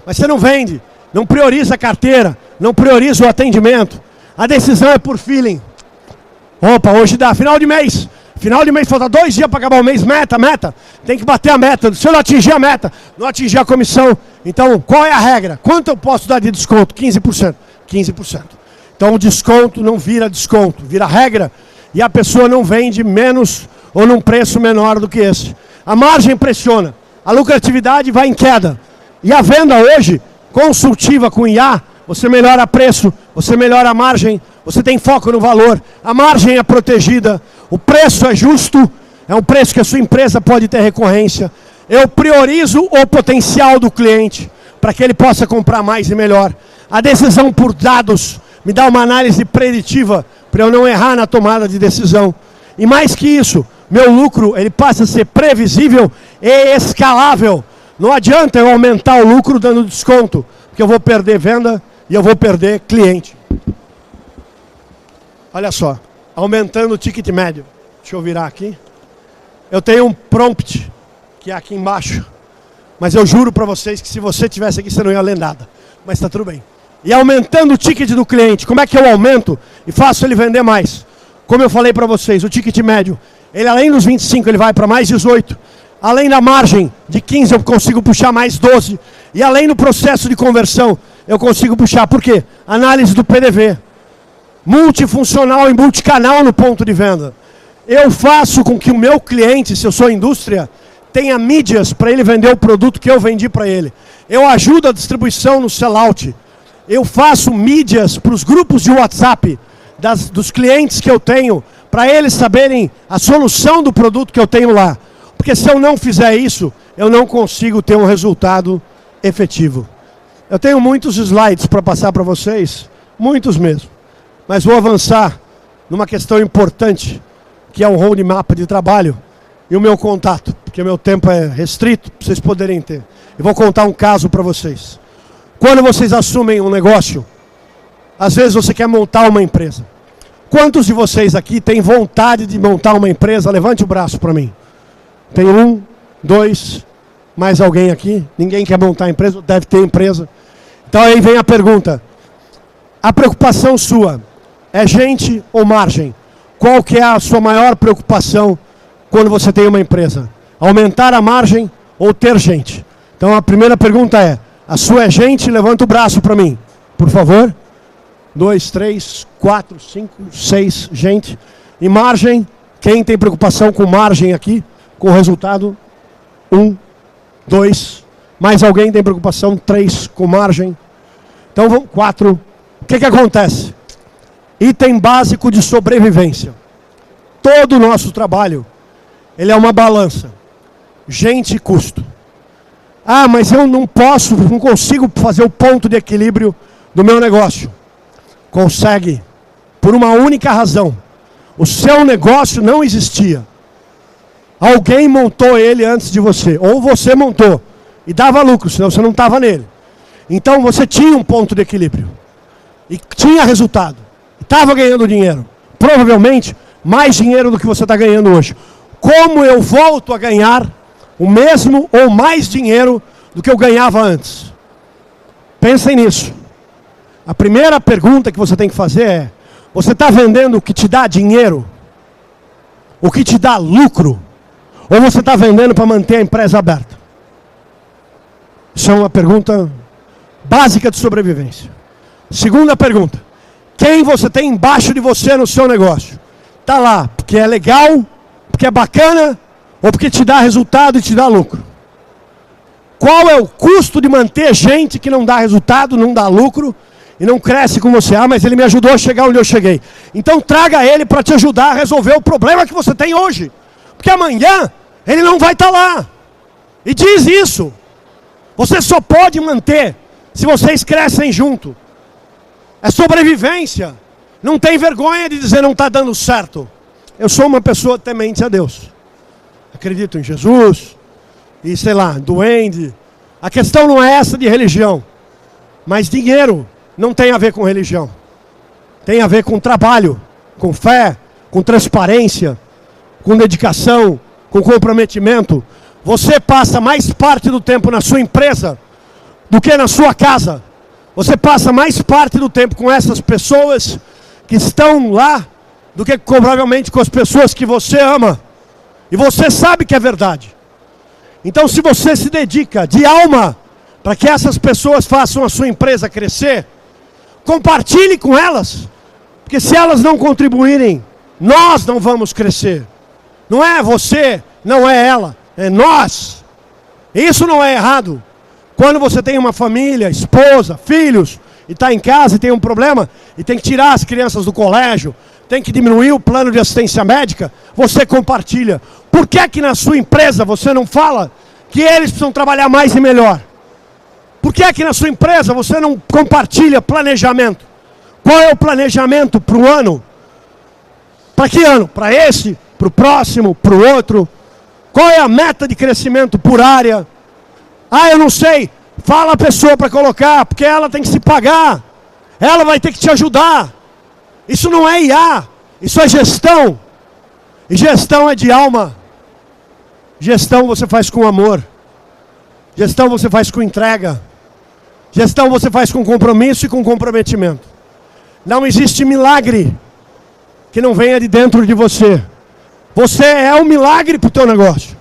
mas você não vende, não prioriza a carteira, não prioriza o atendimento. A decisão é por feeling. Opa, hoje dá, final de mês, falta 2 dias para acabar o mês, meta, tem que bater a meta. Se eu não atingir a meta, não atingir a comissão, então qual é a regra? Quanto eu posso dar de desconto? 15%. Então o desconto não vira desconto, vira regra, e a pessoa não vende menos ou num preço menor do que esse. A margem pressiona, a lucratividade vai em queda. E a venda hoje, consultiva com IA, você melhora preço, você melhora a margem, você tem foco no valor, a margem é protegida, o preço é justo, é um preço que a sua empresa pode ter recorrência. Eu priorizo o potencial do cliente para que ele possa comprar mais e melhor. A decisão por dados me dá uma análise preditiva para eu não errar na tomada de decisão. E mais que isso, meu lucro ele passa a ser previsível e escalável. Não adianta eu aumentar o lucro dando desconto, porque eu vou perder venda e eu vou perder cliente. Olha só, aumentando o ticket médio. Deixa eu virar aqui. Eu tenho um prompt, que é aqui embaixo. Mas eu juro para vocês que se você tivesse aqui, você não ia ler nada. Mas está tudo bem. E aumentando o ticket do cliente, como é que eu aumento e faço ele vender mais? Como eu falei para vocês, o ticket médio, ele além dos 25, ele vai para mais 18. Além da margem de 15, eu consigo puxar mais 12. E além do processo de conversão, eu consigo puxar. Por quê? Análise do PDV. Multifuncional e multicanal no ponto de venda. Eu faço com que o meu cliente, se eu sou indústria, tenha mídias para ele vender o produto que eu vendi para ele. Eu ajudo a distribuição no sellout. Eu faço mídias para os grupos de WhatsApp dos clientes que eu tenho, para eles saberem a solução do produto que eu tenho lá. Porque se eu não fizer isso, eu não consigo ter um resultado efetivo. Eu tenho muitos slides para passar para vocês, muitos mesmo. Mas vou avançar numa questão importante, que é um roadmap de trabalho e o meu contato, porque o meu tempo é restrito, para vocês poderem ter. Eu vou contar um caso para vocês. Quando vocês assumem um negócio, às vezes você quer montar uma empresa. Quantos de vocês aqui têm vontade de montar uma empresa? Levante o braço para mim. Tem 1, 2, mais alguém aqui? Ninguém quer montar empresa? Deve ter empresa. Então aí vem a pergunta. A preocupação sua é gente ou margem? Qual que é a sua maior preocupação quando você tem uma empresa? Aumentar a margem ou ter gente? Então a primeira pergunta é, a sua é gente? Levanta o braço para mim, por favor. 2, 3, 4, 5, 6, gente. E margem, quem tem preocupação com margem aqui? Com o resultado? 1, 2. Mais alguém tem preocupação? 3, com margem. Então vamos, 4. O que acontece? Item básico de sobrevivência. Todo o nosso trabalho, ele é uma balança. Gente e custo. Ah, mas eu não consigo fazer o ponto de equilíbrio do meu negócio. Consegue, por uma única razão. O seu negócio não existia. Alguém montou ele antes de você, ou você montou, e dava lucro, senão você não estava nele. Então você tinha um ponto de equilíbrio, e tinha resultado, e estava ganhando dinheiro. Provavelmente, mais dinheiro do que você está ganhando hoje. Como eu volto a ganhar o mesmo ou mais dinheiro do que eu ganhava antes? Pensem nisso. A primeira pergunta que você tem que fazer é, você está vendendo o que te dá dinheiro? O que te dá lucro? Ou você está vendendo para manter a empresa aberta? Isso é uma pergunta básica de sobrevivência. Segunda pergunta. Quem você tem embaixo de você no seu negócio? Está lá porque é legal, porque é bacana, ou porque te dá resultado e te dá lucro? Qual é o custo de manter gente que não dá resultado, não dá lucro, e não cresce com você? Ah, mas ele me ajudou a chegar onde eu cheguei. Então traga ele para te ajudar a resolver o problema que você tem hoje. Porque amanhã ele não vai estar lá. E diz isso. Você só pode manter se vocês crescem junto. É sobrevivência. Não tem vergonha de dizer não está dando certo. Eu sou uma pessoa temente a Deus. acredito em Jesus, e sei lá, duende. A questão não é essa de religião, mas dinheiro não tem a ver com religião. Tem a ver com trabalho, com fé, com transparência, com dedicação, com comprometimento. Você passa mais parte do tempo na sua empresa do que na sua casa. Você passa mais parte do tempo com essas pessoas que estão lá do que provavelmente com as pessoas que você ama. E você sabe que é verdade. Então, se você se dedica de alma para que essas pessoas façam a sua empresa crescer, compartilhe com elas. Porque se elas não contribuírem, nós não vamos crescer. Não é você, não é ela, é nós. Isso não é errado. Quando você tem uma família, esposa, filhos, e está em casa e tem um problema, e tem que tirar as crianças do colégio, tem que diminuir o plano de assistência médica, você compartilha. Por que que na sua empresa você não fala que eles precisam trabalhar mais e melhor? Por que que na sua empresa você não compartilha planejamento? Qual é o planejamento para o ano? Para que ano? Para esse? Para o próximo? Para o outro? Qual é a meta de crescimento por área? Ah, eu não sei. Fala a pessoa para colocar, porque ela tem que se pagar. Ela vai ter que te ajudar. Isso não é IA, isso é gestão. E gestão é de alma. Gestão você faz com amor. Gestão você faz com entrega. Gestão você faz com compromisso e com comprometimento. Não existe milagre que não venha de dentro de você. Você é um milagre para o teu negócio.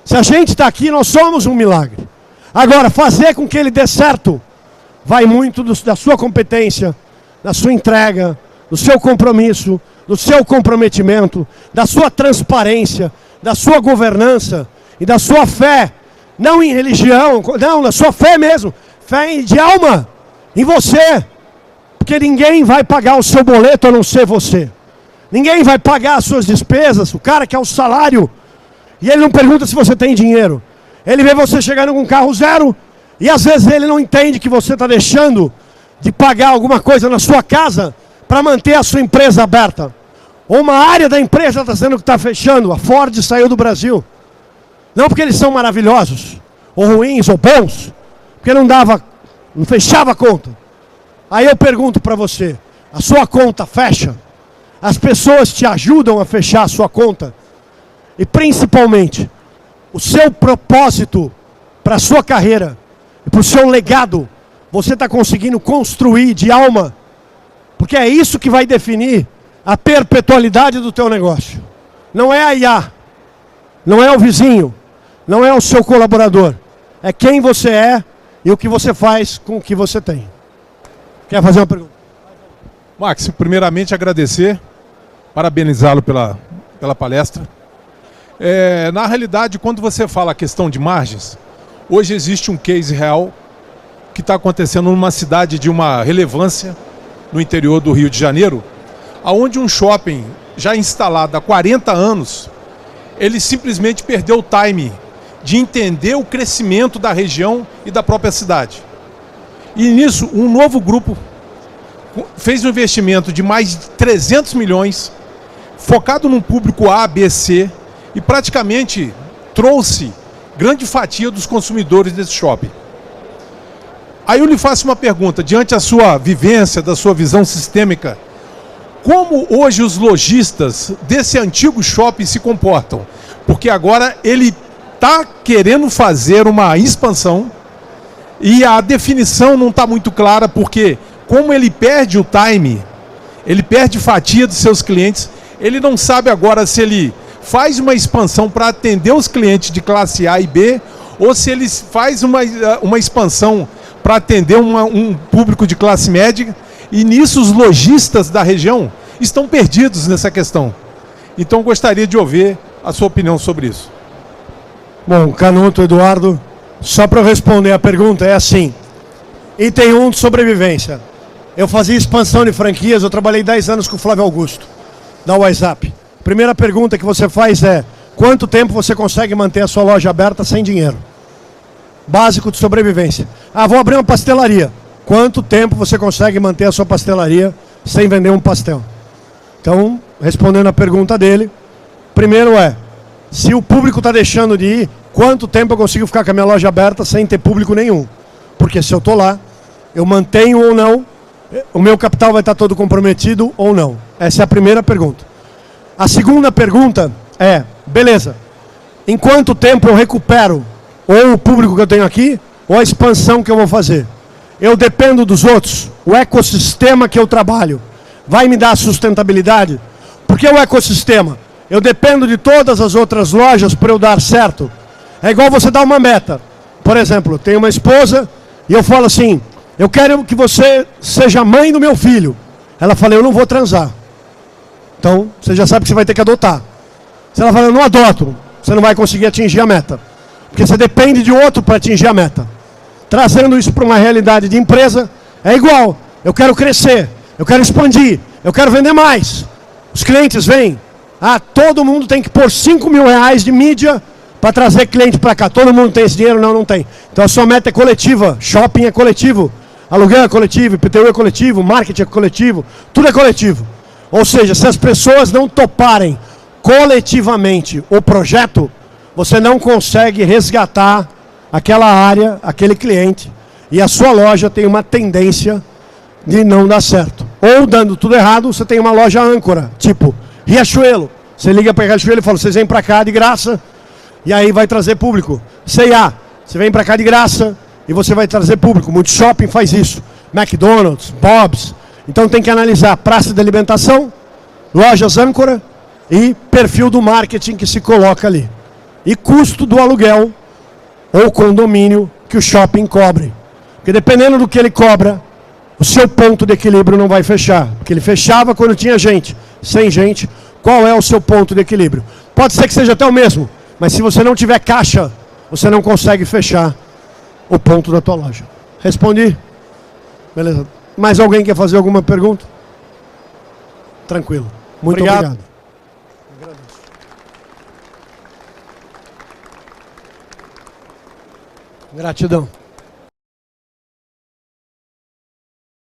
Se a gente está aqui, nós somos um milagre. Agora, fazer com que ele dê certo, vai muito da sua competência, da sua entrega, do seu compromisso, do seu comprometimento, da sua transparência, da sua governança e da sua fé. Não em religião, não, na sua fé mesmo. Fé de alma, em você. Porque ninguém vai pagar o seu boleto a não ser você. Ninguém vai pagar as suas despesas, o cara quer o salário. E ele não pergunta se você tem dinheiro. Ele vê você chegando com um carro zero e às vezes ele não entende que você está deixando de pagar alguma coisa na sua casa para manter a sua empresa aberta. Ou uma área da empresa está dizendo que está fechando. A Ford saiu do Brasil. Não porque eles são maravilhosos, ou ruins, ou bons, porque não fechava a conta. Aí eu pergunto para você, a sua conta fecha? As pessoas te ajudam a fechar a sua conta? E principalmente, o seu propósito para a sua carreira e para o seu legado, você está conseguindo construir de alma? Porque é isso que vai definir a perpetualidade do teu negócio. Não é a IA, não é o vizinho, não é o seu colaborador. É quem você é e o que você faz com o que você tem. Quer fazer uma pergunta? Max, primeiramente agradecer, parabenizá-lo pela palestra. Na realidade, quando você fala a questão de margens, hoje existe um case real que está acontecendo numa cidade de uma relevância no interior do Rio de Janeiro, onde um shopping já instalado há 40 anos, ele simplesmente perdeu o time de entender o crescimento da região e da própria cidade. E nisso, um novo grupo fez um investimento de mais de 300 milhões, focado num público A, B, C, e praticamente trouxe grande fatia dos consumidores desse shopping. Aí eu lhe faço uma pergunta, diante da sua vivência, da sua visão sistêmica, como hoje os lojistas desse antigo shopping se comportam? Porque agora ele está querendo fazer uma expansão e a definição não está muito clara, porque como ele perde o time, ele perde fatia dos seus clientes, ele não sabe agora se ele faz uma expansão para atender os clientes de classe A e B, ou se ele faz uma expansão para atender um público de classe média, e nisso os lojistas da região estão perdidos nessa questão. Então gostaria de ouvir a sua opinião sobre isso. Bom, Canuto, Eduardo, só para eu responder a pergunta, é assim. Item 1 de sobrevivência. Eu fazia expansão de franquias, eu trabalhei 10 anos com o Flávio Augusto, da WhatsApp. Primeira pergunta que você faz é: quanto tempo você consegue manter a sua loja aberta sem dinheiro? Básico de sobrevivência. Ah, vou abrir uma pastelaria. Quanto tempo você consegue manter a sua pastelaria sem vender um pastel? Então, respondendo a pergunta dele, primeiro é: Se o público está deixando de ir, quanto tempo eu consigo ficar com a minha loja aberta sem ter público nenhum? Porque se eu estou lá, eu mantenho ou não, o meu capital vai estar todo comprometido ou não? Essa é a primeira pergunta. A segunda pergunta é, beleza, em quanto tempo eu recupero ou o público que eu tenho aqui, ou a expansão que eu vou fazer? Eu dependo dos outros, o ecossistema que eu trabalho vai me dar sustentabilidade? Porque o ecossistema, eu dependo de todas as outras lojas para eu dar certo. É igual você dar uma meta. Por exemplo, eu tenho uma esposa e eu falo assim, eu quero que você seja mãe do meu filho. Ela fala, eu não vou transar. Então, você já sabe que você vai ter que adotar. Se ela fala, eu não adoto, você não vai conseguir atingir a meta. Porque você depende de outro para atingir a meta. Trazendo isso para uma realidade de empresa, é igual. Eu quero crescer, eu quero expandir, eu quero vender mais. Os clientes vêm. Ah, todo mundo tem que pôr R$5.000 de mídia para trazer cliente para cá. Todo mundo tem esse dinheiro? Não, não tem. Então a sua meta é coletiva. Shopping é coletivo. Aluguel é coletivo, IPTU é coletivo, marketing é coletivo. Tudo é coletivo. Ou seja, se as pessoas não toparem coletivamente o projeto, você não consegue resgatar aquela área, aquele cliente, e a sua loja tem uma tendência de não dar certo. Ou dando tudo errado, você tem uma loja âncora, tipo Riachuelo. Você liga para Riachuelo e fala, vocês vêm para cá de graça, e aí vai trazer público. C&A, você vem para cá de graça e você vai trazer público. Muito shopping faz isso. McDonald's, Bob's. Então tem que analisar praça de alimentação, lojas âncora e perfil do marketing que se coloca ali. E custo do aluguel ou condomínio que o shopping cobre. Porque dependendo do que ele cobra, o seu ponto de equilíbrio não vai fechar. Porque ele fechava quando tinha gente. Sem gente, qual é o seu ponto de equilíbrio? Pode ser que seja até o mesmo, mas se você não tiver caixa, você não consegue fechar o ponto da tua loja. Respondi? Beleza. Mais alguém quer fazer alguma pergunta? Tranquilo. Muito obrigado. Gratidão.